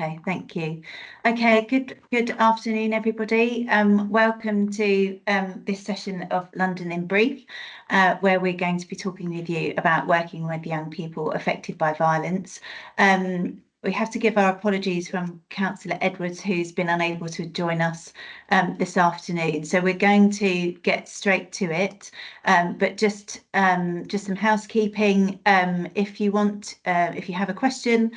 Okay, thank you. Okay, good afternoon, everybody. Welcome to this session of London in Brief, where we're going to be talking with you about working with young people affected by violence. We have to give our apologies from Councillor Edwards, who's been unable to join us this afternoon. So we're going to get straight to it, but just some housekeeping. If you have a question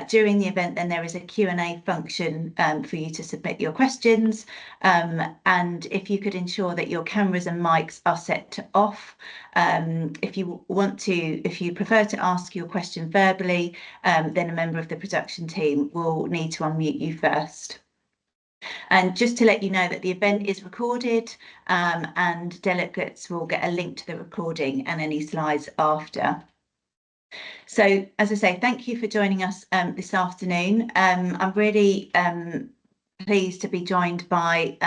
during the event, then there is a Q&A function for you to submit your questions. And if you could ensure that your cameras and mics are set to off. If you prefer to ask your question verbally, then a member of the production team will need to unmute you first. And just to let you know that the event is recorded, and delegates will get a link to the recording and any slides after. So, as I say, thank you for joining us this afternoon. I'm really pleased to be joined by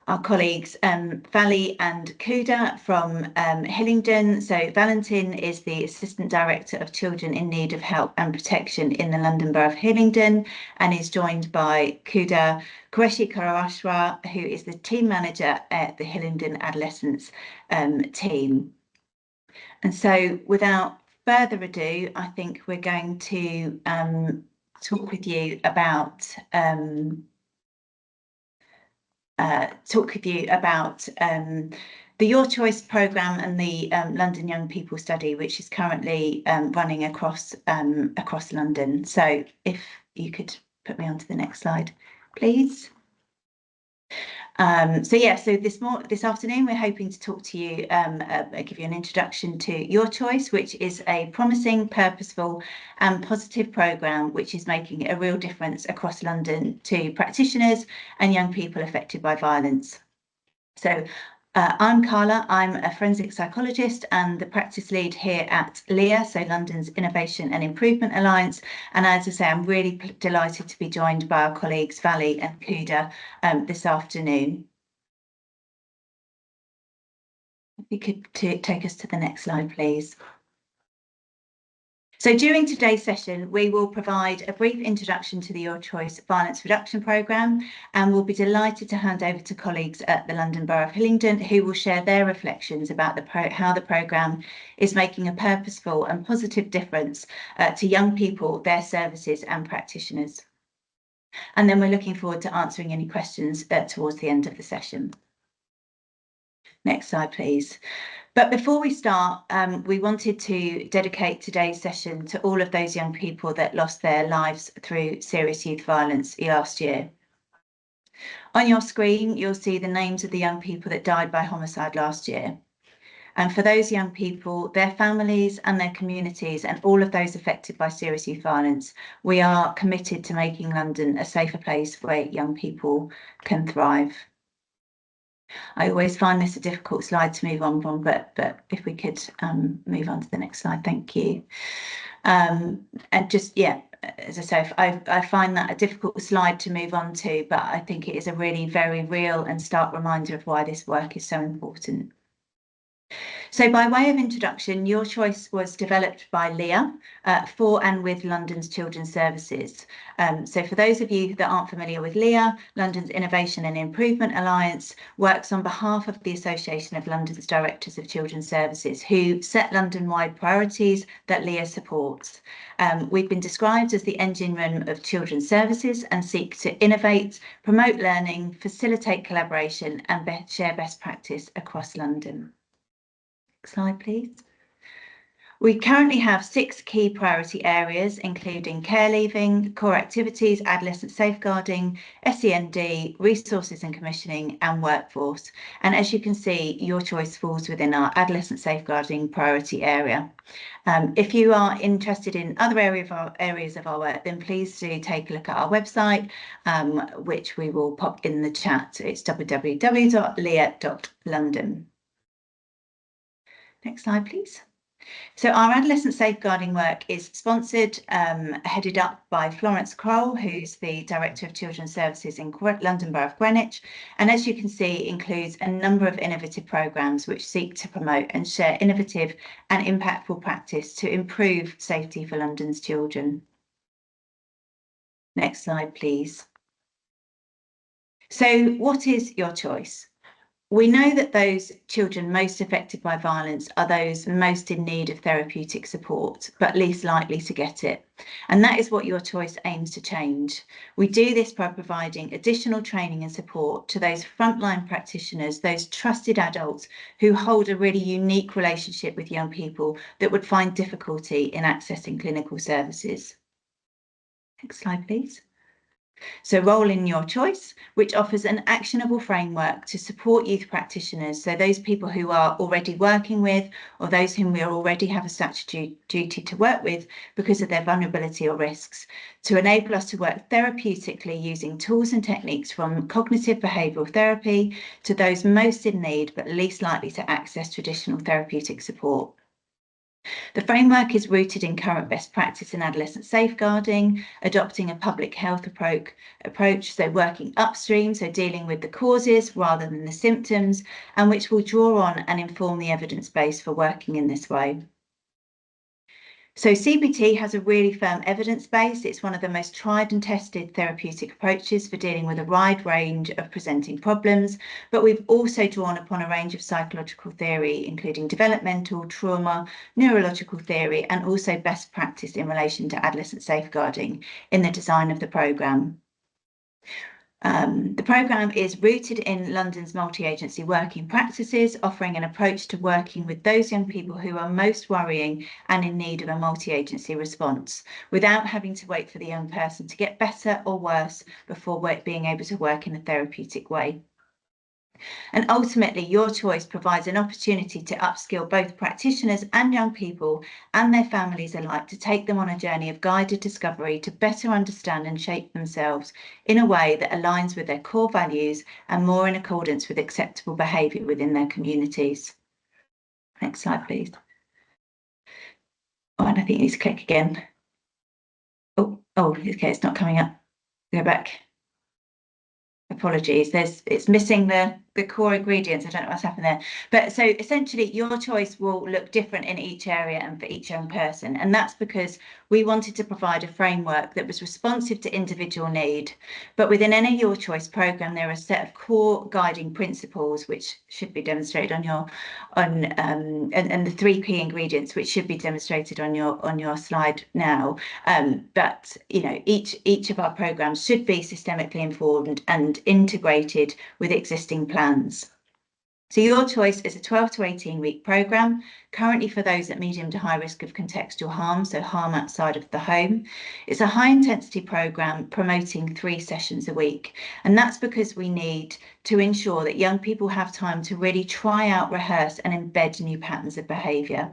our colleagues Vali and Kuda from Hillingdon. So Valentin is the Assistant Director of Children in Need of Help and Protection in the London Borough of Hillingdon, and is joined by Kuda Qureshi Karawashwa, who is the Team Manager at the Hillingdon Adolescents team. And so without further ado, I think we're going to talk with you about the Your Choice programme and the London Young People Study, which is currently running across London. So if you could put me on to the next slide, please. So this afternoon we're hoping to talk to you, give you an introduction to Your Choice, which is a promising, purposeful and positive programme which is making a real difference across London to practitioners and young people affected by violence. So I'm Carla, I'm a forensic psychologist and the practice lead here at LIA, so London's Innovation and Improvement Alliance. And as I say, I'm really delighted to be joined by our colleagues Vali and Kuda this afternoon. If you could take us to the next slide, please. So during today's session, we will provide a brief introduction to the Your Choice Violence Reduction Programme, and we'll be delighted to hand over to colleagues at the London Borough of Hillingdon who will share their reflections about how the programme is making a purposeful and positive difference to young people, their services and practitioners. And then we're looking forward to answering any questions towards the end of the session. Next slide, please. But before we start, we wanted to dedicate today's session to all of those young people that lost their lives through serious youth violence last year. On your screen, you'll see the names of the young people that died by homicide last year. And for those young people, their families and their communities and all of those affected by serious youth violence, we are committed to making London a safer place where young people can thrive. I always find this a difficult slide to move on from, but if we could move on to the next slide, thank you. And just, yeah, as I say, I find that a difficult slide to move on to, but I think it is a really very real and stark reminder of why this work is so important. So by way of introduction, Your Choice was developed by LIA for and with London's Children's Services. So for those of you that aren't familiar with LIA, London's Innovation and Improvement Alliance works on behalf of the Association of London's Directors of Children's Services, who set London-wide priorities that LIA supports. We've been described as the engine room of children's services and seek to innovate, promote learning, facilitate collaboration and share best practice across London. Next slide, please. We currently have 6 key priority areas, including care leaving, core activities, adolescent safeguarding, SEND, resources and commissioning, and workforce. And as you can see, Your Choice falls within our adolescent safeguarding priority area. If you are interested in other areas of our work, then please do take a look at our website, which we will pop in the chat. It's www.lia.london. Next slide, please. So our adolescent safeguarding work is sponsored, headed up by Florence Kroll, who's the Director of Children's Services in London Borough of Greenwich. And as you can see, includes a number of innovative programmes which seek to promote and share innovative and impactful practice to improve safety for London's children. Next slide, please. So what is your choice? We know that those children most affected by violence are those most in need of therapeutic support, but least likely to get it. And that is what your choice aims to change. We do this by providing additional training and support to those frontline practitioners, those trusted adults who hold a really unique relationship with young people that would find difficulty in accessing clinical services. Next slide, please. So Role in Your Choice, which offers an actionable framework to support youth practitioners, so those people who are already working with or those whom we already have a statutory duty to work with because of their vulnerability or risks, to enable us to work therapeutically using tools and techniques from cognitive behavioural therapy to those most in need but least likely to access traditional therapeutic support. The framework is rooted in current best practice in adolescent safeguarding, adopting a public health approach, so working upstream, so dealing with the causes rather than the symptoms, and which will draw on and inform the evidence base for working in this way. So CBT has a really firm evidence base. It's one of the most tried and tested therapeutic approaches for dealing with a wide range of presenting problems, but we've also drawn upon a range of psychological theory, including developmental, trauma, neurological theory, and also best practice in relation to adolescent safeguarding in the design of the programme. The programme is rooted in London's multi-agency working practices, offering an approach to working with those young people who are most worrying and in need of a multi-agency response, without having to wait for the young person to get better or worse before being able to work in a therapeutic way. And ultimately, your choice provides an opportunity to upskill both practitioners and young people and their families alike, to take them on a journey of guided discovery to better understand and shape themselves in a way that aligns with their core values and more in accordance with acceptable behaviour within their communities. Next slide, please. Oh, and I think you need to click again. Oh, okay, it's not coming up. Go back. Apologies, it's missing the core ingredients. I don't know what's happened there. But so essentially your choice will look different in each area and for each young person. And that's because we wanted to provide a framework that was responsive to individual need. But within any Your Choice programme, there are a set of core guiding principles which should be demonstrated on your and the 3 key ingredients which should be demonstrated on your slide now. But you know, each of our programmes should be systemically informed and integrated with existing plans. So Your Choice is a 12 to 18 week programme, currently for those at medium to high risk of contextual harm, so harm outside of the home. It's a high intensity programme promoting 3 sessions a week. And that's because we need to ensure that young people have time to really try out, rehearse and embed new patterns of behaviour.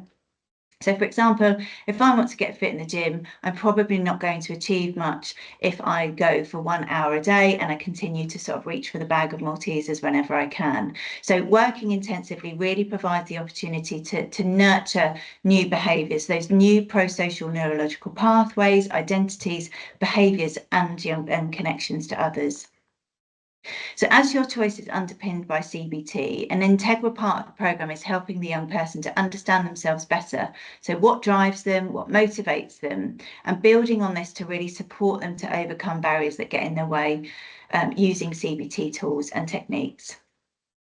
So for example, if I want to get fit in the gym, I'm probably not going to achieve much if I go for 1 hour a day and I continue to sort of reach for the bag of Maltesers whenever I can. So working intensively really provides the opportunity to nurture new behaviours, those new pro-social neurological pathways, identities, behaviours and connections to others. So as Your Choice is underpinned by CBT, an integral part of the programme is helping the young person to understand themselves better. So what drives them, what motivates them, and building on this to really support them to overcome barriers that get in their way using CBT tools and techniques.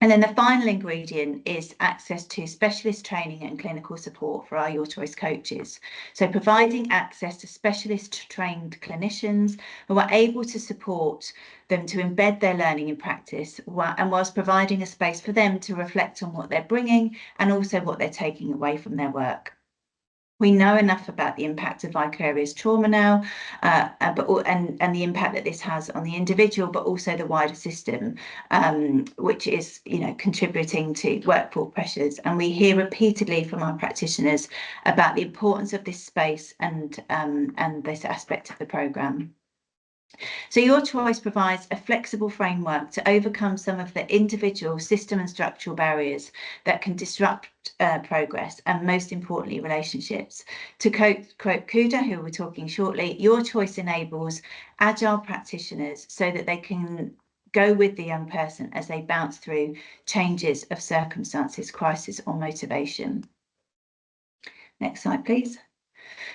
And then the final ingredient is access to specialist training and clinical support for our Your Choice coaches. So providing access to specialist trained clinicians who are able to support them to embed their learning in practice, and whilst providing a space for them to reflect on what they're bringing and also what they're taking away from their work. We know enough about the impact of vicarious trauma now, and the impact that this has on the individual, but also the wider system, which is, you know, contributing to workforce pressures. And we hear repeatedly from our practitioners about the importance of this space and this aspect of the programme. So Your Choice provides a flexible framework to overcome some of the individual system and structural barriers that can disrupt progress and, most importantly, relationships. To quote Kuda, who we're talking shortly, Your Choice enables agile practitioners so that they can go with the young person as they bounce through changes of circumstances, crisis or motivation. Next slide, please.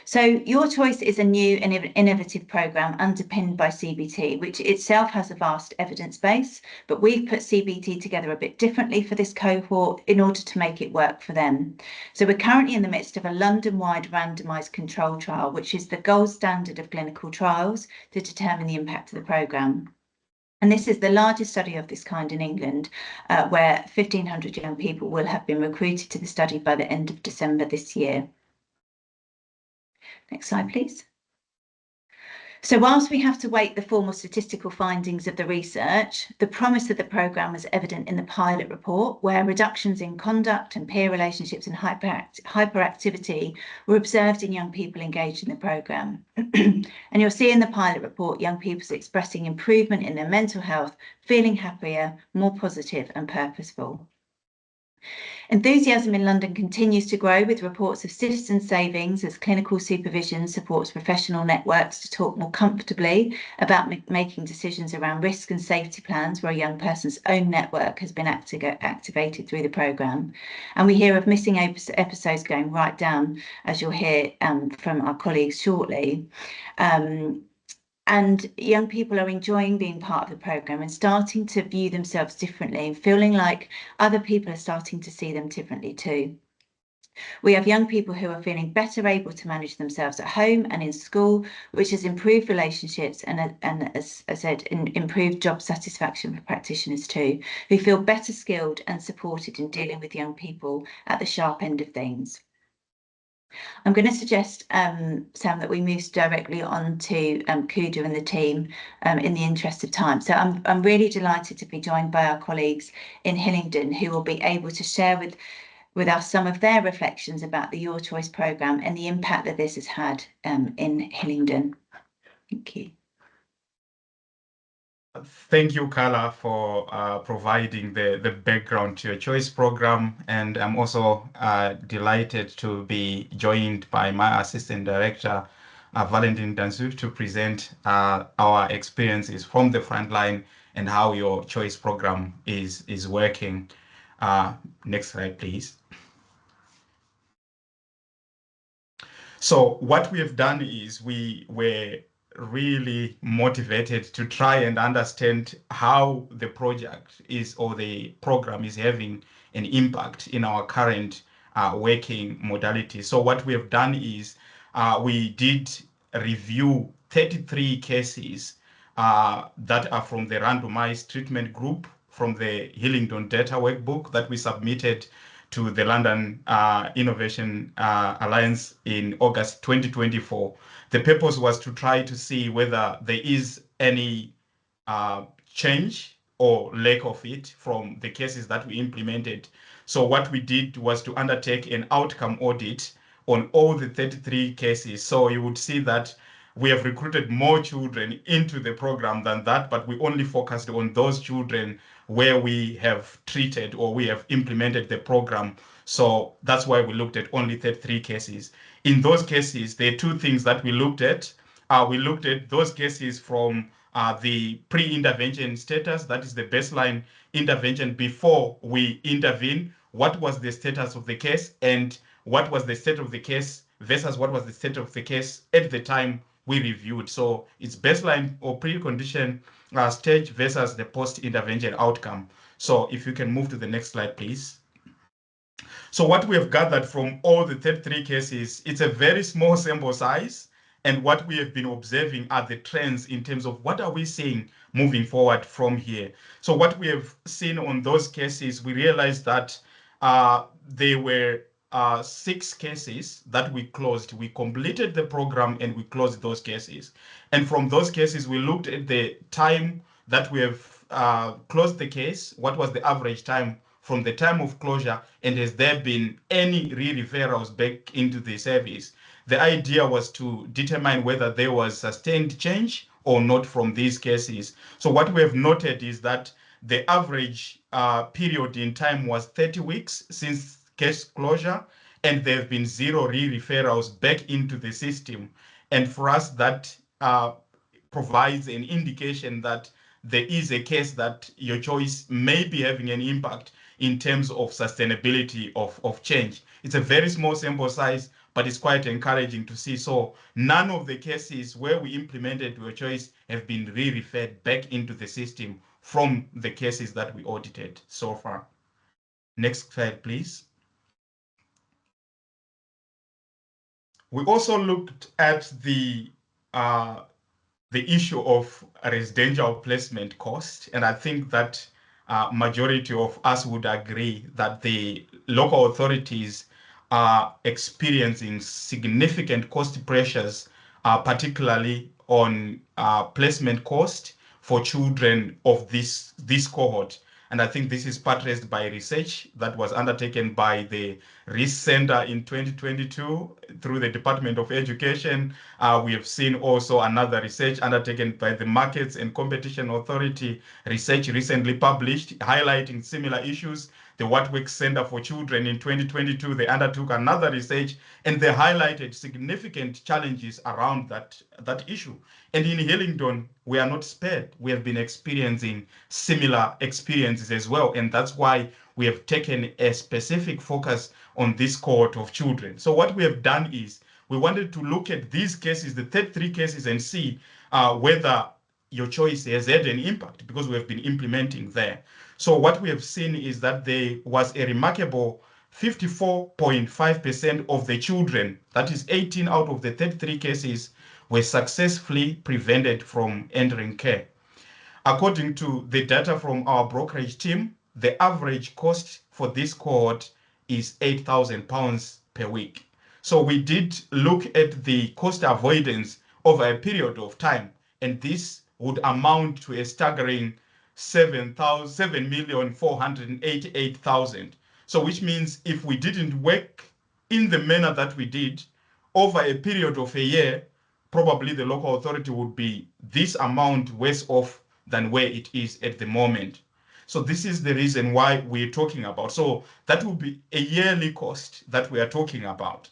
So Your Choice is a new and innovative programme underpinned by CBT, which itself has a vast evidence base, but we've put CBT together a bit differently for this cohort in order to make it work for them. So we're currently in the midst of a London-wide randomised control trial, which is the gold standard of clinical trials to determine the impact of the programme. And this is the largest study of this kind in England, where 1,500 young people will have been recruited to the study by the end of December this year. Next slide, please. So whilst we have to wait the formal statistical findings of the research, the promise of the programme was evident in the pilot report, where reductions in conduct and peer relationships and hyperactivity were observed in young people engaged in the programme. And you'll see in the pilot report, young people expressing improvement in their mental health, feeling happier, more positive and purposeful. Enthusiasm in London continues to grow, with reports of citizen savings as clinical supervision supports professional networks to talk more comfortably about making decisions around risk and safety plans where a young person's own network has been activated through the programme. And we hear of missing episodes going right down, as you'll hear from our colleagues shortly. And young people are enjoying being part of the programme and starting to view themselves differently and feeling like other people are starting to see them differently too. We have young people who are feeling better able to manage themselves at home and in school, which has improved relationships and as I said, improved job satisfaction for practitioners too, who feel better skilled and supported in dealing with young people at the sharp end of things. I'm going to suggest, Sam, that we move directly on to Kuda and the team in the interest of time. So I'm really delighted to be joined by our colleagues in Hillingdon, who will be able to share with us some of their reflections about the Your Choice programme and the impact that this has had in Hillingdon. Thank you. Thank you, Carla, for providing the background to Your Choice program. And I'm also delighted to be joined by my Assistant Director, Valentin Danzu, to present our experiences from the front line and how Your Choice program is working. Next slide, please. So what we have done is we were really motivated to try and understand how the project is, or the program is, having an impact in our current working modality. So what we have done is we did review 33 cases that are from the randomized treatment group from the Hillingdon data workbook that we submitted to the London Innovation Alliance in August 2024. The purpose was to try to see whether there is any change or lack of it from the cases that we implemented. So what we did was to undertake an outcome audit on all the 33 cases. So you would see that we have recruited more children into the program than that, but we only focused on those children where we have treated or we have implemented the program. So that's why we looked at only 33 cases. In those cases, there are two things that we looked at. We looked at those cases from the pre-intervention status, that is the baseline intervention before we intervene. What was the status of the case, and what was the state of the case versus what was the state of the case at the time we reviewed. So it's baseline or precondition stage versus the post-intervention outcome. So if you can move to the next slide, please. So what we have gathered from all the 33 cases, it's a very small sample size. And what we have been observing are the trends in terms of what are we seeing moving forward from here. So what we have seen on those cases, we realized that there were 6 cases that we closed. We completed the program and we closed those cases. And from those cases, we looked at the time that we have closed the case. What was the average time from the time of closure, and has there been any re-referrals back into the service? The idea was to determine whether there was sustained change or not from these cases. So what we have noted is that the average period in time was 30 weeks since case closure, and there have been 0 re-referrals back into the system. And for us, that provides an indication that there is a case that Your Choice may be having an impact in terms of sustainability of change. It's a very small sample size, but it's quite encouraging to see. So none of the cases where we implemented Your Choice have been re-referred back into the system from the cases that we audited so far. Next slide, please. We also looked at the issue of residential placement cost, and I think that majority of us would agree that the local authorities are experiencing significant cost pressures, particularly on placement cost for children of this cohort. And I think this is buttressed by research that was undertaken by the RIS Center in 2022 through the Department of Education. We have seen also another research undertaken by the Markets and Competition Authority, research recently published highlighting similar issues. The Whatworks Center for Children in 2022, they undertook another research and they highlighted significant challenges around that issue. And in Hillingdon, we are not spared. We have been experiencing similar experiences as well. And that's why we have taken a specific focus on this cohort of children. So what we have done is we wanted to look at these cases, the 33 cases, and see whether Your Choice has had an impact, because we have been implementing there. So what we have seen is that there was a remarkable 54.5% of the children, that is 18 out of the 33 cases, were successfully prevented from entering care. According to the data from our brokerage team, the average cost for this cohort is £8,000 per week. So we did look at the cost avoidance over a period of time, and this would amount to a staggering 7,488,000. So which means if we didn't work in the manner that we did over a period of a year, probably the local authority would be this amount worse off than where it is at the moment. So this is the reason why we're talking about. So that will be a yearly cost that we are talking about.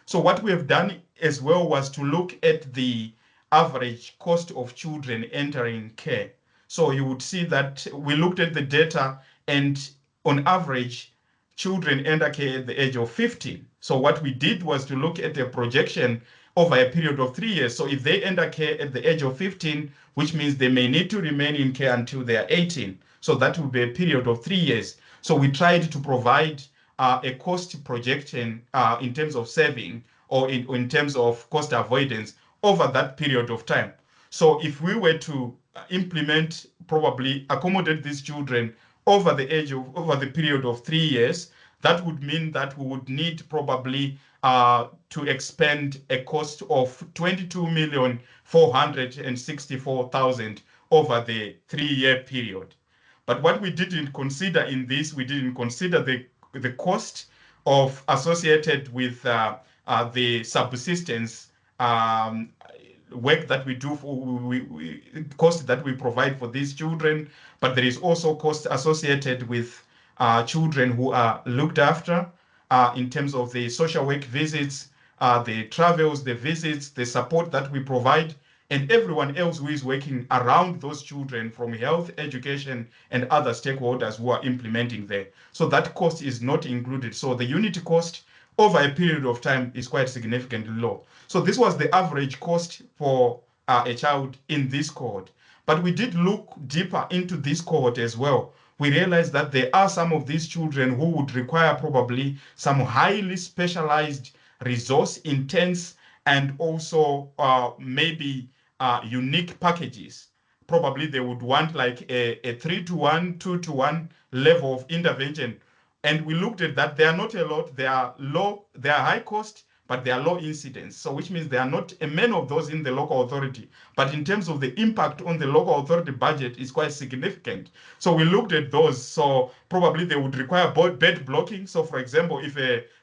So what we have done as well was to look at the average cost of children entering care. So you would see that we looked at the data, and on average, children enter care at the age of 15. So what we did was to look at a projection over a period of 3 years. So if they enter care at the age of 15, which means they may need to remain in care until they are 18. So that will be a period of 3 years. So we tried to provide a cost projection in terms of saving, or in terms of cost avoidance over that period of time. So if we were to implement, probably accommodate these children over the period of 3 years, that would mean that we would need probably to expend a cost of 22,464,000 over the 3-year period. But what we didn't consider in this, we didn't consider the cost associated with the subsistence work that we do, cost that we provide for these children. But there is also cost associated with children who are looked after in terms of the social work visits, the travels, the visits, the support that we provide, and everyone else who is working around those children from health, education, and other stakeholders who are implementing there. So that cost is not included. So the unit cost over a period of time is quite significantly low. So this was the average cost for a child in this cohort. But we did look deeper into this cohort as well. We realized that there are some of these children who would require probably some highly specialized, resource intense, and also maybe unique packages. Probably they would want like a 3-to-1, 2-to-1 level of intervention. And we looked at that. They are not a lot. They are low. They are high cost, but they are low incidence. So which means there are not many of those in the local authority. But in terms of the impact on the local authority budget is quite significant. So we looked at those. So probably they would require bed blocking. So for example,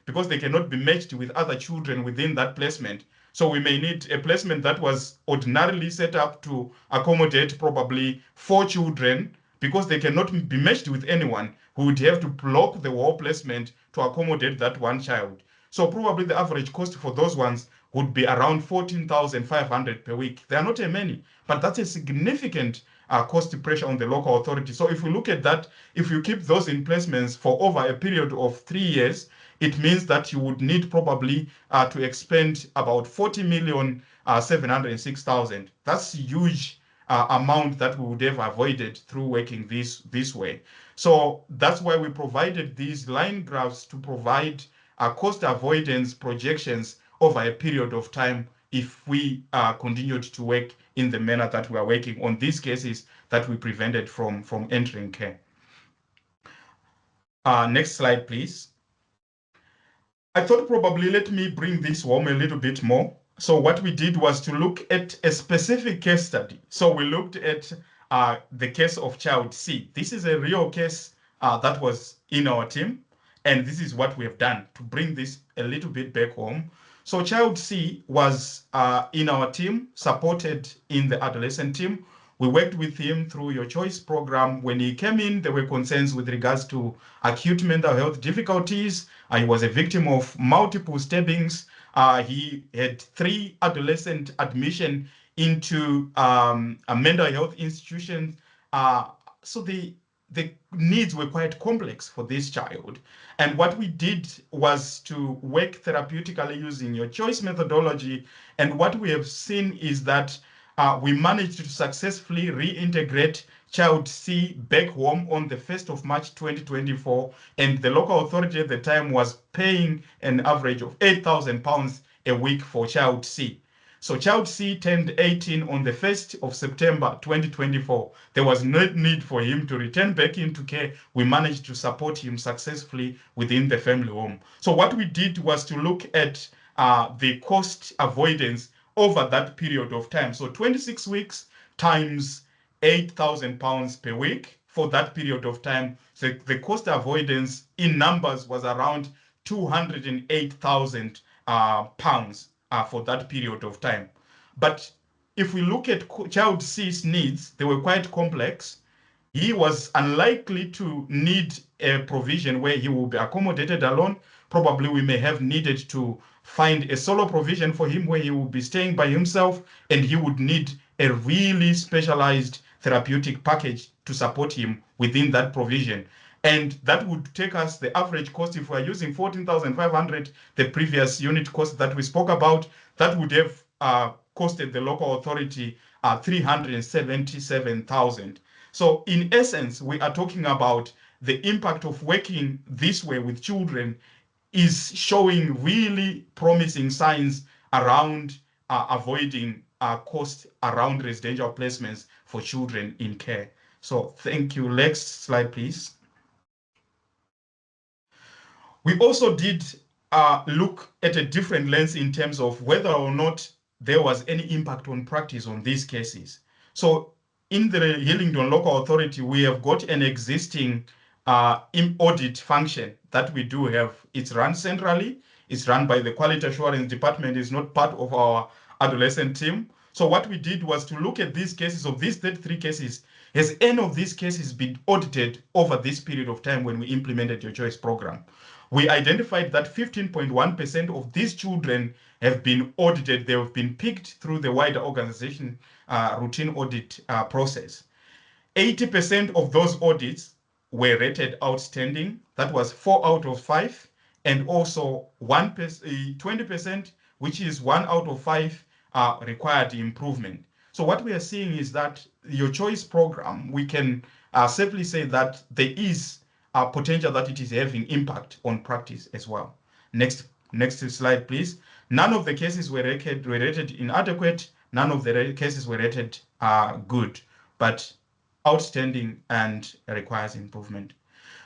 because they cannot be matched with other children within that placement, so we may need a placement that was ordinarily set up to accommodate probably 4 children, because they cannot be matched with anyone, who would have to block the whole placement to accommodate that one child. So probably the average cost for those ones would be around 14,500 per week. They are not a many, but that's a significant cost pressure on the local authority. So if we look at that, if you keep those in placements for over a period of 3 years, it means that you would need probably to expend about 40,706,000. That's huge amount that we would have avoided through working this way. So that's why we provided these line graphs to provide cost avoidance projections over a period of time if we continued to work in the manner that we are working on these cases that we prevented from entering care. Next slide, please. I thought probably let me bring this home a little bit more. So what we did was to look at a specific case study. So we looked at the case of child C. This is a real case that was in our team. And this is what we have done to bring this a little bit back home. So child C was in our team, supported in the adolescent team. We worked with him through Your Choice program. When he came in, there were concerns with regards to acute mental health difficulties. He was a victim of multiple stabbings. He had 3 adolescent admission into a mental health institution. So the needs were quite complex for this child. And what we did was to work therapeutically using Your Choice methodology. And what we have seen is that we managed to successfully reintegrate child C back home on the 1st of March 2024. And the local authority at the time was paying an average of £8,000 a week for child C. So child C turned 18 on the 1st of September 2024. There was no need for him to return back into care. We managed to support him successfully within the family home. So what we did was to look at the cost avoidance over that period of time. So 26 weeks times £8,000 per week for that period of time. So the cost avoidance in numbers was around £208,000 for that period of time. But if we look at child C's needs, they were quite complex. He was unlikely to need a provision where he will be accommodated alone. Probably we may have needed to find a solo provision for him where he will be staying by himself, and he would need a really specialized therapeutic package to support him within that provision. And that would take us the average cost, if we're using 14,500, the previous unit cost that we spoke about, that would have costed the local authority 377,000. So in essence, we are talking about the impact of working this way with children is showing really promising signs around avoiding costs around residential placements for children in care. So thank you. Next slide, please. We also did look at a different lens in terms of whether or not there was any impact on practice on these cases. So in the Hillingdon Local Authority, we have got an existing audit function that we do have. It's run centrally. It's run by the Quality Assurance Department. It's not part of our adolescent team. So what we did was to look at these cases. Of these 33 cases, has any of these cases been audited over this period of time when we implemented Your Choice program? We identified that 15.1% of these children have been audited. They have been picked through the wider organization routine audit process. 80% of those audits were rated outstanding. That was 4 out of 5. And also 20%, which is 1 out of 5, required improvement. So what we are seeing is that Your Choice program, we can safely say that there is a potential that it is having impact on practice as well. Next slide, please. None of the cases were rated inadequate. None of the cases were rated good, but outstanding and requires improvement.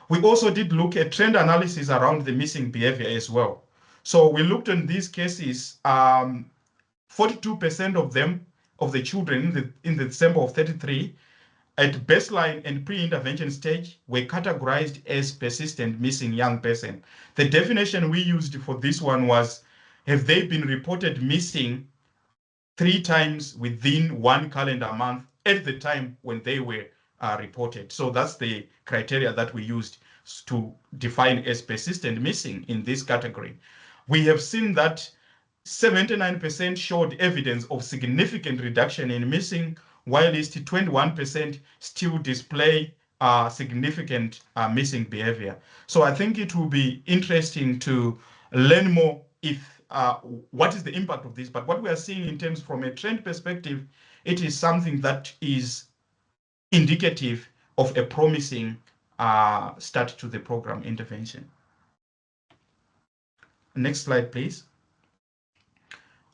We also did look at trend analysis around the missing behavior as well. So we looked at these cases, 42% of them, of the children in the December of 33, at baseline and pre-intervention stage, were categorized as persistent missing young person. The definition we used for this one was, have they been reported missing 3 times within 1 calendar month at the time when they were reported? So that's the criteria that we used to define as persistent missing in this category. We have seen that 79% showed evidence of significant reduction in missing, while 21% still display significant missing behavior. So I think it will be interesting to learn more if what is the impact of this. But what we are seeing in terms from a trend perspective, it is something that is indicative of a promising start to the program intervention. Next slide, please.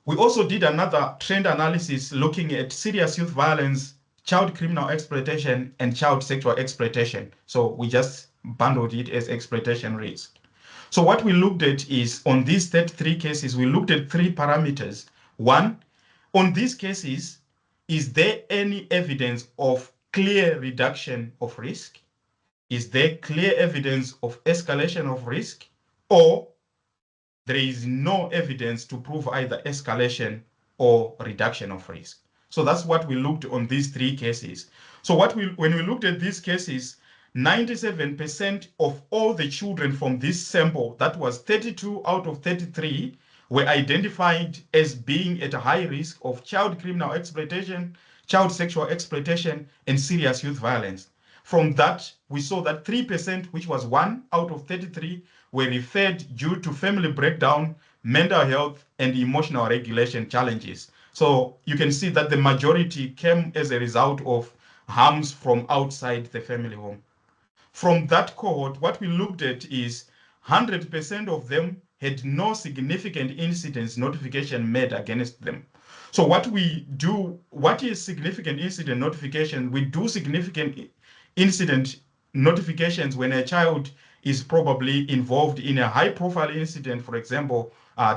We also did another trend analysis looking at serious youth violence, child criminal exploitation, and child sexual exploitation. So we just bundled it as exploitation rates. So what we looked at is on these 33 cases, we looked at 3 parameters. One, on these cases, is there any evidence of clear reduction of risk? Is there clear evidence of escalation of risk? Or there is no evidence to prove either escalation or reduction of risk? So that's what we looked on these 3 cases. So when we looked at these cases, 97% of all the children from this sample, that was 32 out of 33, were identified as being at a high risk of child criminal exploitation, child sexual exploitation, and serious youth violence. From that, we saw that 3%, which was 1 out of 33, were referred due to family breakdown, mental health, and emotional regulation challenges. So you can see that the majority came as a result of harms from outside the family home. From that cohort, what we looked at is 100% of them had no significant incidents notification made against them. So what is significant incident notification? We do significant incident notifications when a child is probably involved in a high-profile incident, for example,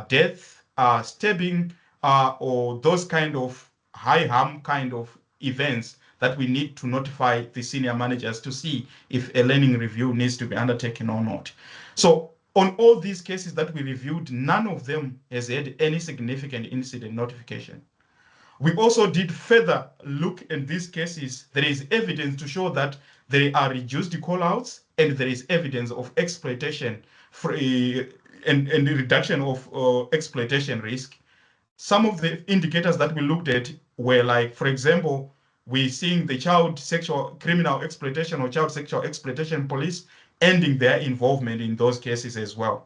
death, stabbing, or those kind of high-harm kind of events that we need to notify the senior managers to see if a learning review needs to be undertaken or not. So on all these cases that we reviewed, none of them has had any significant incident notification. We also did further look at these cases. There is evidence to show that there are reduced callouts and there is evidence of exploitation and the reduction of exploitation risk. Some of the indicators that we looked at were like, for example, we're seeing the child sexual criminal exploitation or child sexual exploitation police ending their involvement in those cases as well.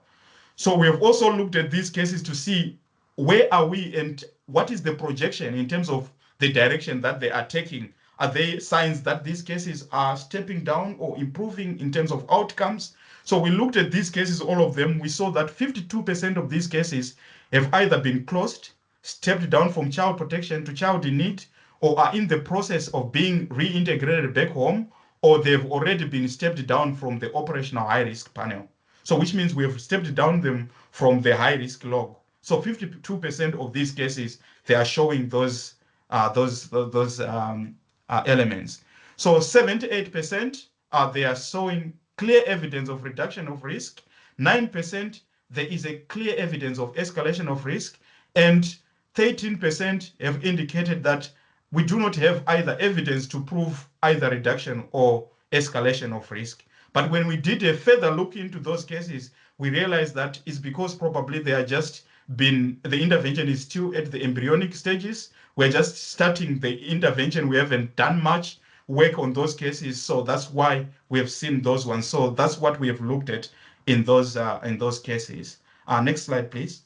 So we have also looked at these cases to see where are we and what is the projection in terms of the direction that they are taking. Are there signs that these cases are stepping down or improving in terms of outcomes? So we looked at these cases, all of them. We saw that 52% of these cases have either been closed, stepped down from child protection to child in need, or are in the process of being reintegrated back home, or they've already been stepped down from the operational high-risk panel. So which means we have stepped down them from the high-risk log. So 52% of these cases, they are showing those elements. So 78%, they are showing clear evidence of reduction of risk. 9%, there is a clear evidence of escalation of risk. And 13% have indicated that we do not have either evidence to prove either reduction or escalation of risk. But when we did a further look into those cases, we realized that it's because probably they are just the intervention is still at the embryonic stages. We're just starting the intervention. We haven't done much work on those cases. So that's why we have seen those ones. So that's what we have looked at in those cases. Next slide, please.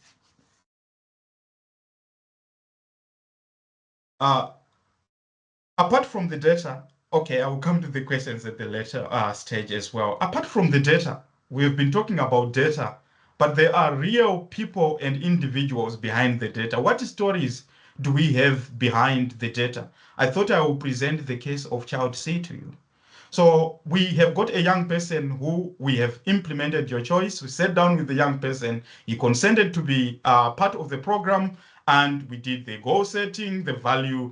Apart from the data, okay, I will come to the questions at the later stage as well. Apart from the data, we've been talking about data, but there are real people and individuals behind the data. What stories do we have behind the data? I thought I would present the case of Child C to you. So we have got a young person who we have implemented your choice. We sat down with the young person. He consented to be part of the program, and we did the goal setting, the value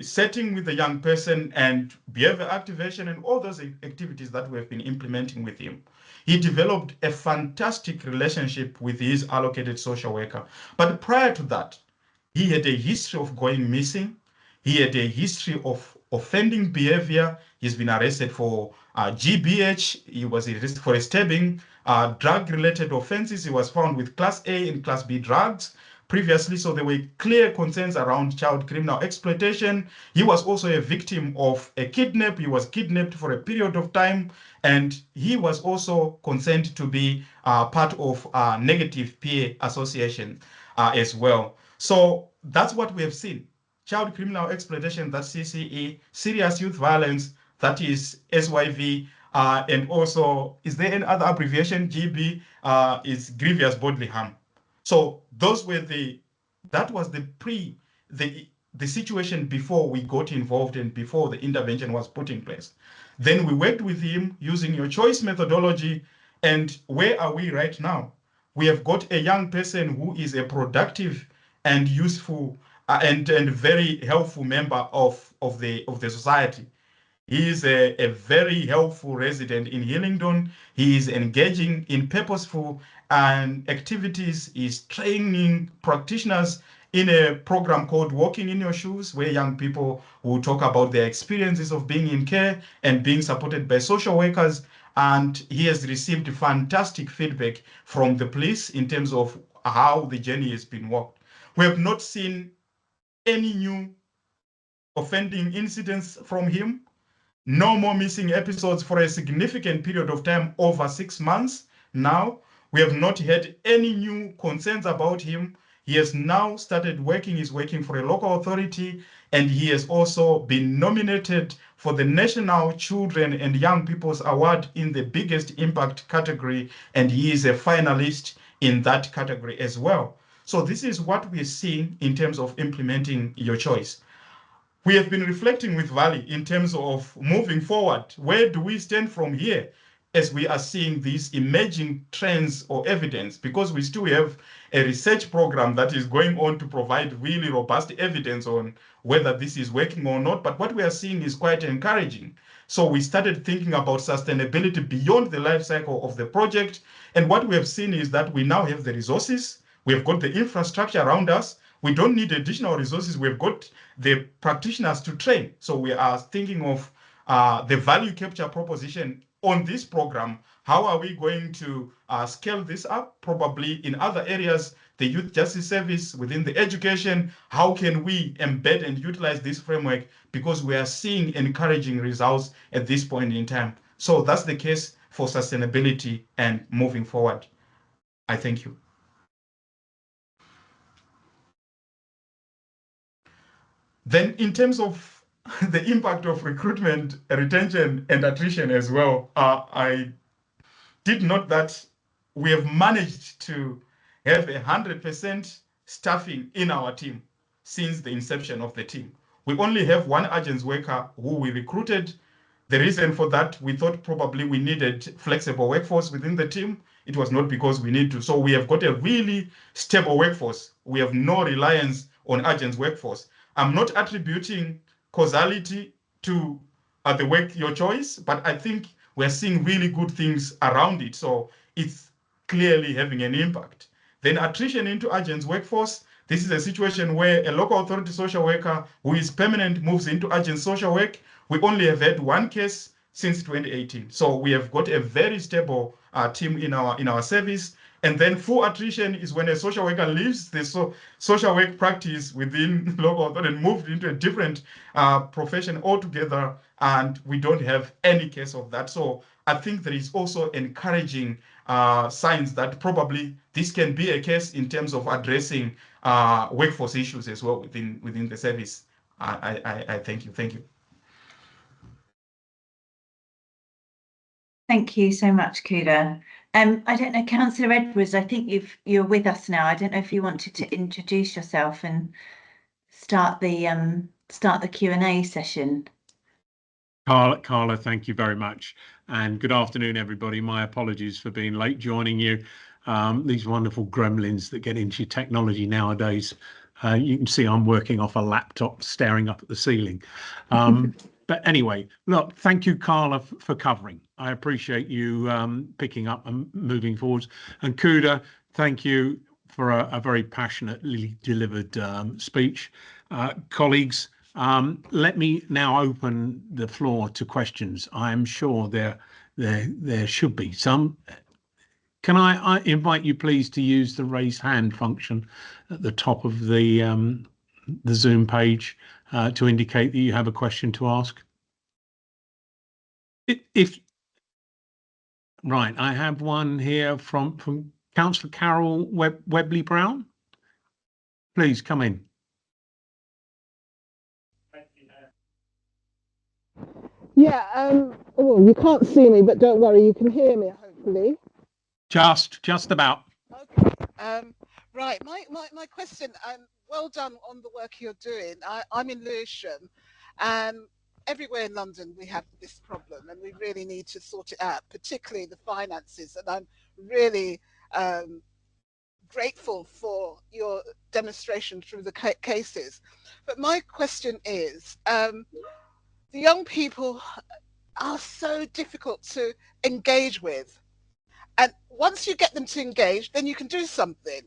setting with the young person, and behavior activation, and all those activities that we have been implementing with him. He developed a fantastic relationship with his allocated social worker. But prior to that, he had a history of going missing. He had a history of offending behavior. He's been arrested for GBH. He was arrested for a stabbing, drug-related offenses. He was found with Class A and Class B drugs previously. So there were clear concerns around child criminal exploitation. He was also a victim of a kidnap. He was kidnapped for a period of time. And he was also concerned to be part of negative peer association as well. So that's what we have seen. Child criminal exploitation, that's CCE, serious youth violence, that is SYV, and also, is there any other abbreviation? GB is grievous bodily harm. So those were that was the situation before we got involved and before the intervention was put in place. Then we worked with him using your choice methodology. And where are we right now? We have got a young person who is a productive and useful and very helpful member of the society. He is a very helpful resident in Hillingdon. He is engaging in purposeful activities. He's training practitioners in a program called Walking in Your Shoes, where young people will talk about their experiences of being in care and being supported by social workers. And he has received fantastic feedback from the police in terms of how the journey has been walked. We have not seen any new offending incidents from him. No more missing episodes for a significant period of time, over 6 months now. We have not had any new concerns about him. He has now started working. He's working for a local authority, and he has also been nominated for the National Children and Young People's Award in the biggest impact category, and he is a finalist in that category as well. So this is what we're seeing in terms of implementing your choice. We have been reflecting with Valley in terms of moving forward. Where do we stand from here as we are seeing these emerging trends or evidence? Because we still have a research program that is going on to provide really robust evidence on whether this is working or not. But what we are seeing is quite encouraging. So we started thinking about sustainability beyond the life cycle of the project. And what we have seen is that we now have the resources. We have got the infrastructure around us. We don't need additional resources. We've got the practitioners to train. So we are thinking of the value capture proposition on this program. How are we going to scale this up? Probably in other areas, the Youth Justice Service, within the education, how can we embed and utilize this framework? Because we are seeing encouraging results at this point in time. So that's the case for sustainability and moving forward. I thank you. Then in terms of the impact of recruitment, retention, and attrition as well, I did note that we have managed to have 100% staffing in our team since the inception of the team. We only have one agents worker who we recruited. The reason for that, we thought probably we needed flexible workforce within the team. It was not because we need to. So we have got a really stable workforce. We have no reliance on agents workforce. I'm not attributing causality to the work, your choice, but I think we're seeing really good things around it. So it's clearly having an impact. Then attrition into agents workforce. This is a situation where a local authority social worker who is permanent moves into agent social work. We only have had one case since 2018. So we have got a very stable team in our service. And then full attrition is when a social worker leaves the social work practice within local authority and moved into a different profession altogether, and we don't have any case of that. So I think there is also encouraging signs that probably this can be a case in terms of addressing workforce issues as well within the service. I thank you. Thank you. Thank you so much, Kuda. I don't know, Councillor Edwards, I think you're with us now. I don't know if you wanted to introduce yourself and start the Q&A session. Carla, thank you very much. And good afternoon, everybody. My apologies for being late joining you. These wonderful gremlins that get into technology nowadays. You can see I'm working off a laptop staring up at the ceiling. But anyway, look, thank you, Carla, for covering. I appreciate you picking up and moving forwards. And Kuda, thank you for a very passionately delivered speech. Colleagues, Let me now open the floor to questions. I'm sure there should be some. Can I invite you please to use the raise hand function at the top of the Zoom page to indicate that you have a question to ask? Right, I have one here from Councillor Carol Webley Brown. Please come in. Yeah, oh, you can't see me, but don't worry, you can hear me, hopefully. Just about. Okay. Right, my question, well done on the work you're doing. I'm in Lewisham, and everywhere in London we have this problem, and we really need to sort it out, particularly the finances. And I'm really grateful for your demonstration through the cases. But my question is, the young people are so difficult to engage with. And once you get them to engage, then you can do something.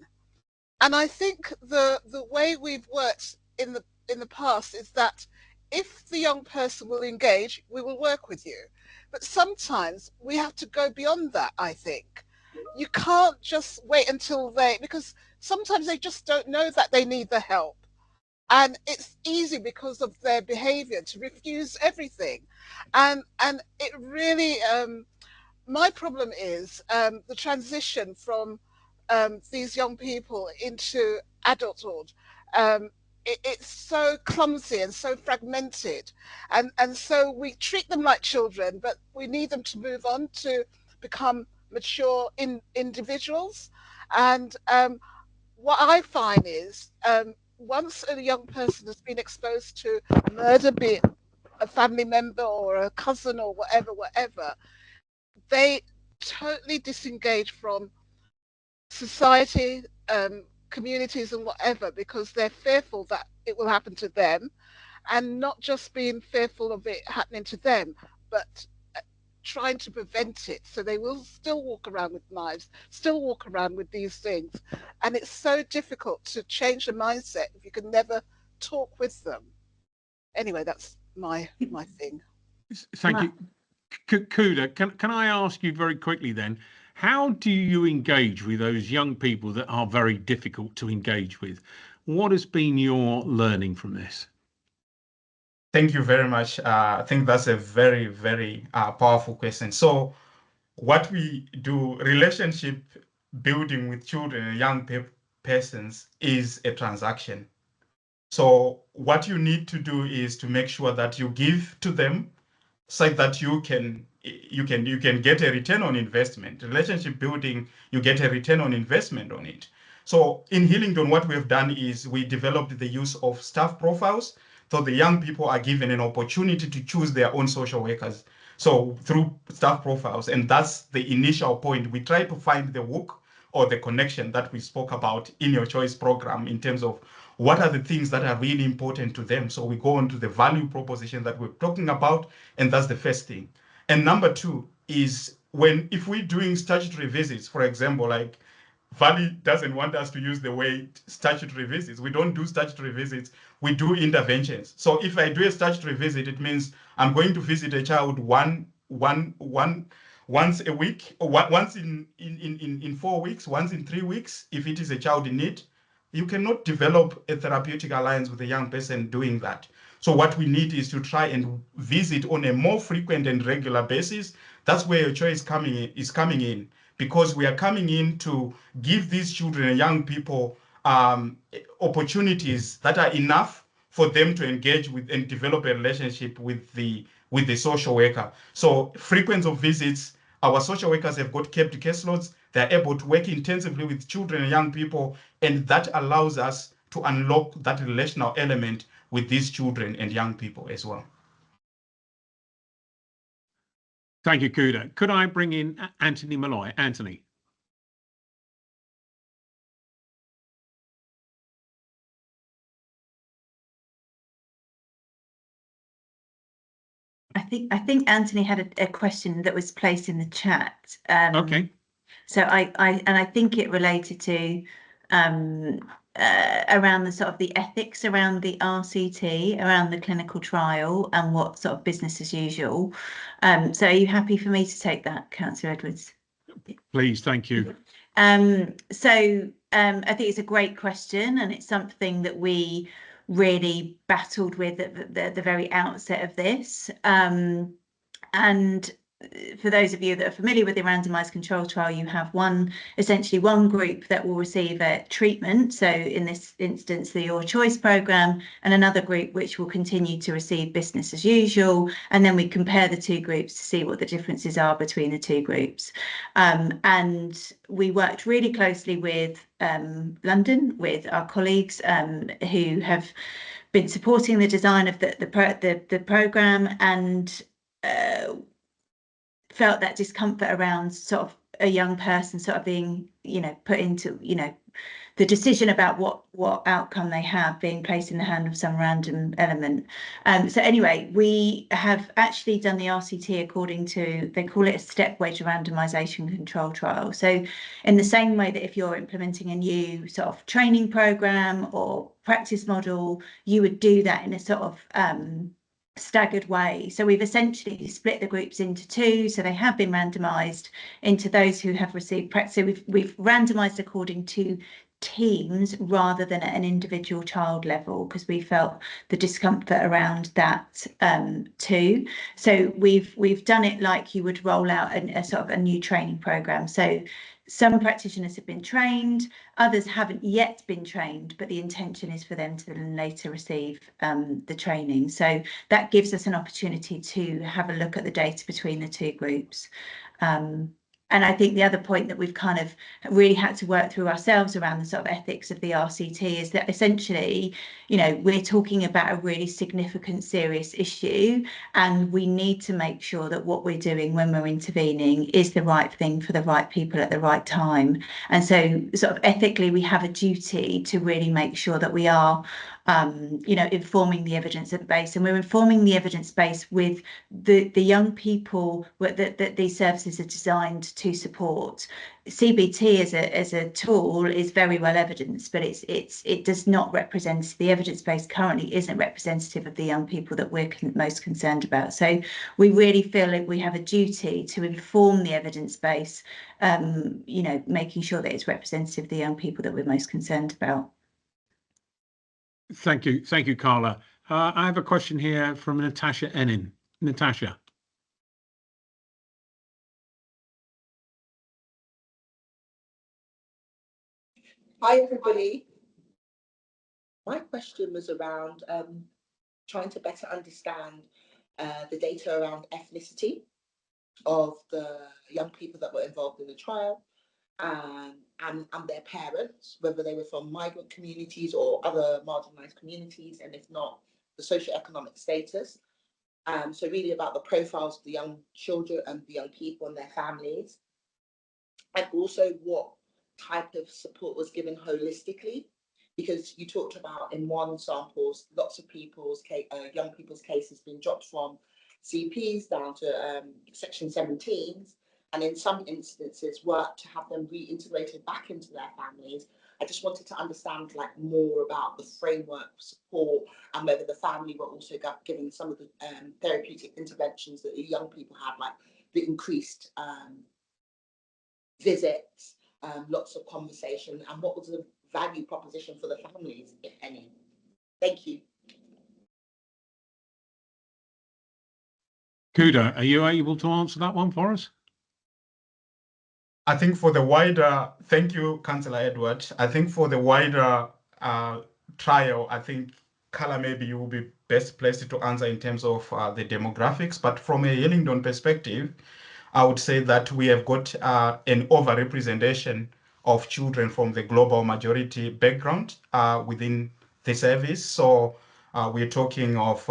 And I think the way we've worked in the past is that if the young person will engage, we will work with you. But sometimes we have to go beyond that, I think. You can't just wait until because sometimes they just don't know that they need the help. And it's easy because of their behavior to refuse everything. And it really, my problem is the transition from these young people into adulthood. It's so clumsy and so fragmented, and so we treat them like children, but we need them to move on to become mature individuals. And what I find is once a young person has been exposed to murder, be it a family member or a cousin or whatever, they totally disengage from society, communities and whatever, because they're fearful that it will happen to them, and not just being fearful of it happening to them, but trying to prevent it. So they will still walk around with knives, still walk around with these things. And it's so difficult to change the mindset if you can never talk with them. Anyway, that's my thing. Thank you. Kuda, can I ask you very quickly then, how do you engage with those young people that are very difficult to engage with? What has been your learning from this? Thank you very much. I think that's a very, very powerful question. So what we do, relationship building with children and young persons is a transaction. So what you need to do is to make sure that you give to them so that you can get a return on investment. Relationship building, you get a return on investment on it. So in Hillingdon, what we have done is we developed the use of staff profiles. So the young people are given an opportunity to choose their own social workers. So through staff profiles, and that's the initial point. We try to find the hook or the connection that we spoke about in your choice program in terms of what are the things that are really important to them. So we go on to the value proposition that we're talking about, and that's the first thing. And number two is if we're doing statutory visits, for example, like Valley doesn't want us to use the word statutory visits. We don't do statutory visits, we do interventions. So if I do a statutory visit, it means I'm going to visit a child once a week, or once in 4 weeks, once in 3 weeks, if it is a child in need. You cannot develop a therapeutic alliance with a young person doing that. So what we need is to try and visit on a more frequent and regular basis. That's where your choice is coming in, because we are coming in to give these children and young people opportunities that are enough for them to engage with and develop a relationship with the social worker. So frequency of visits, our social workers have got kept caseloads. They're able to work intensively with children and young people, and that allows us to unlock that relational element with these children and young people as well. Thank you, Kuda. Could I bring in Anthony Malloy? Anthony. I think Anthony had a question that was placed in the chat. Okay. So I think it related to around the sort of the ethics around the RCT, around the clinical trial, and what sort of business as usual. So are you happy for me to take that, Councillor Edwards? Please, thank you. I think it's a great question, and it's something that we really battled with at the very outset of this. And for those of you that are familiar with the randomised control trial, you have essentially one group that will receive a treatment, so in this instance the Your Choice programme, and another group which will continue to receive business as usual, and then we compare the two groups to see what the differences are between the two groups. And we worked really closely with London, with our colleagues who have been supporting the design of the programme, and felt that discomfort around sort of a young person sort of being, put into, the decision about what outcome they have being placed in the hand of some random element. So anyway, we have actually done the RCT according to, they call it a step wedge randomisation control trial. So in the same way that if you're implementing a new sort of training programme or practice model, you would do that in a sort of staggered way. So we've essentially split the groups into two, so they have been randomised into those who have received practice. So we've randomised according to teams rather than at an individual child level, because we felt the discomfort around that too. So we've done it like you would roll out a sort of a new training programme. So some practitioners have been trained, others haven't yet been trained, but the intention is for them to then later receive the training. So that gives us an opportunity to have a look at the data between the two groups. And I think the other point that we've kind of really had to work through ourselves around the sort of ethics of the RCT is that essentially, we're talking about a really significant, serious issue, and we need to make sure that what we're doing when we're intervening is the right thing for the right people at the right time. And so sort of ethically, we have a duty to really make sure that we are informing the evidence base, and we're informing the evidence base with the young people that these services are designed to support. CBT as a tool is very well evidenced, but it does not represent, the evidence base currently isn't representative of the young people that we're most concerned about. So we really feel like we have a duty to inform the evidence base, making sure that it's representative of the young people that we're most concerned about. Thank you, Carla. I have a question here from Natasha Enin. Natasha. Hi, everybody. My question was around trying to better understand the data around ethnicity of the young people that were involved in the trial, and their parents, whether they were from migrant communities or other marginalised communities, and if not, the socioeconomic status. So really about the profiles of the young children and the young people and their families, and also what type of support was given holistically, because you talked about in one samples, lots of young people's cases being dropped from CPs down to Section 17s, and in some instances work to have them reintegrated back into their families. I just wanted to understand more about the framework support, and whether the family were also given some of the therapeutic interventions that the young people had, like the increased visits, lots of conversation, and what was the value proposition for the families, if any. Thank you. Kuda, are you able to answer that one for us? I think for the wider, thank you, Councillor Edward. I think for the wider trial, I think Carla, maybe you will be best placed to answer in terms of the demographics. But from a Hillingdon perspective, I would say that we have got an overrepresentation of children from the global majority background within the service. So we're talking of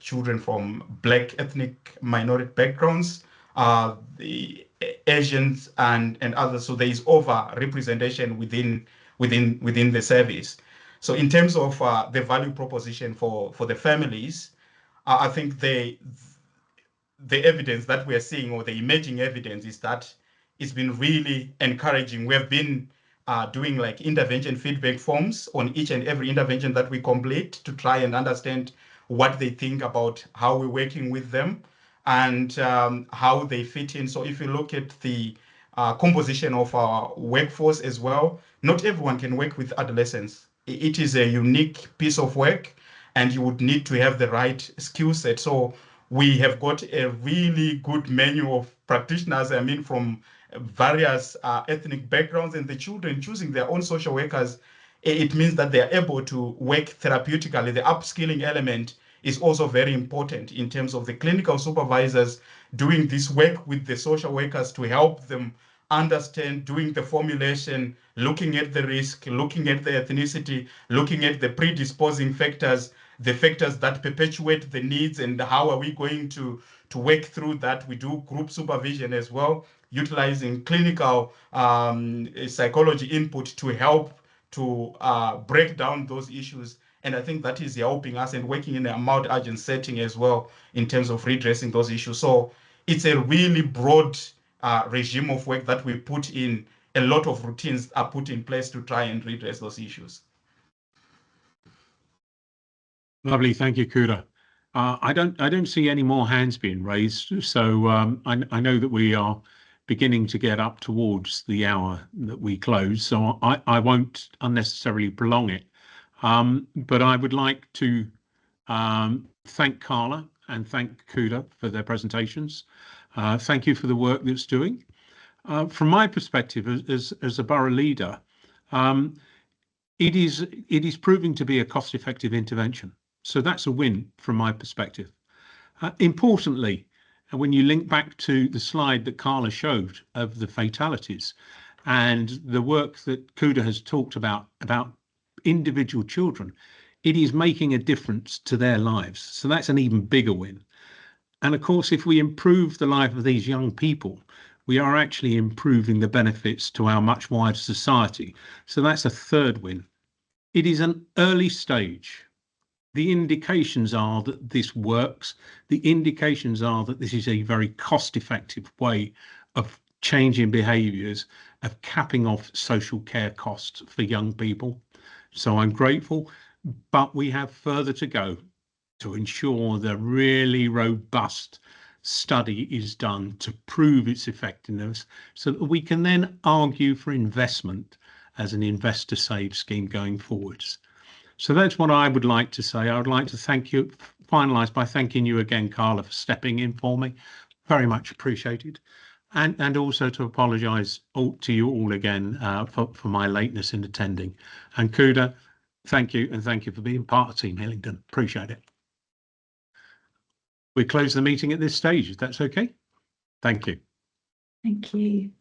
children from Black ethnic minority backgrounds, the Asians and others. So there is over-representation within the service. So in terms of the value proposition for the families, I think the evidence that we are seeing, or the emerging evidence, is that it's been really encouraging. We have been doing like intervention feedback forms on each and every intervention that we complete to try and understand what they think about how we're working with them and how they fit in. So if you look at the composition of our workforce as well, not everyone can work with adolescents. It is a unique piece of work and you would need to have the right skill set. So we have got a really good menu of practitioners, I mean, from various ethnic backgrounds, and the children choosing their own social workers. It means that they are able to work therapeutically. The upskilling element is also very important in terms of the clinical supervisors doing this work with the social workers to help them understand, doing the formulation, looking at the risk, looking at the ethnicity, looking at the predisposing factors, the factors that perpetuate the needs, and how are we going to work through that. We do group supervision as well, utilizing clinical psychology input to help to break down those issues. And I think that is helping us and working in a multi-agent setting as well in terms of redressing those issues. So it's a really broad regime of work that we put in. A lot of routines are put in place to try and redress those issues. Lovely, thank you, Kuda. I don't see any more hands being raised, so I know that we are beginning to get up towards the hour that we close, so I won't unnecessarily prolong it. But I would like to thank Carla and thank Kuda for their presentations. Thank you for the work that's doing. From my perspective as a borough leader, it is proving to be a cost-effective intervention. So that's a win from my perspective. Importantly, when you link back to the slide that Carla showed of the fatalities and the work that Kuda has talked about individual children, it is making a difference to their lives. So that's an even bigger win. And of course, if we improve the life of these young people, we are actually improving the benefits to our much wider society. So that's a third win. It is an early stage. The indications are that this works. The indications are that this is a very cost-effective way of changing behaviours, of capping off social care costs for young people. So I'm grateful, but we have further to go to ensure the really robust study is done to prove its effectiveness so that we can then argue for investment as an investor save scheme going forwards. So that's what I would like to say. I would like to thank you, finalise by thanking you again, Carla, for stepping in for me. Very much appreciated. And also to apologise to you all again for my lateness in attending. And Kuda, thank you, and thank you for being part of Team Hillingdon. Appreciate it. We close the meeting at this stage, if that's okay. Thank you. Thank you.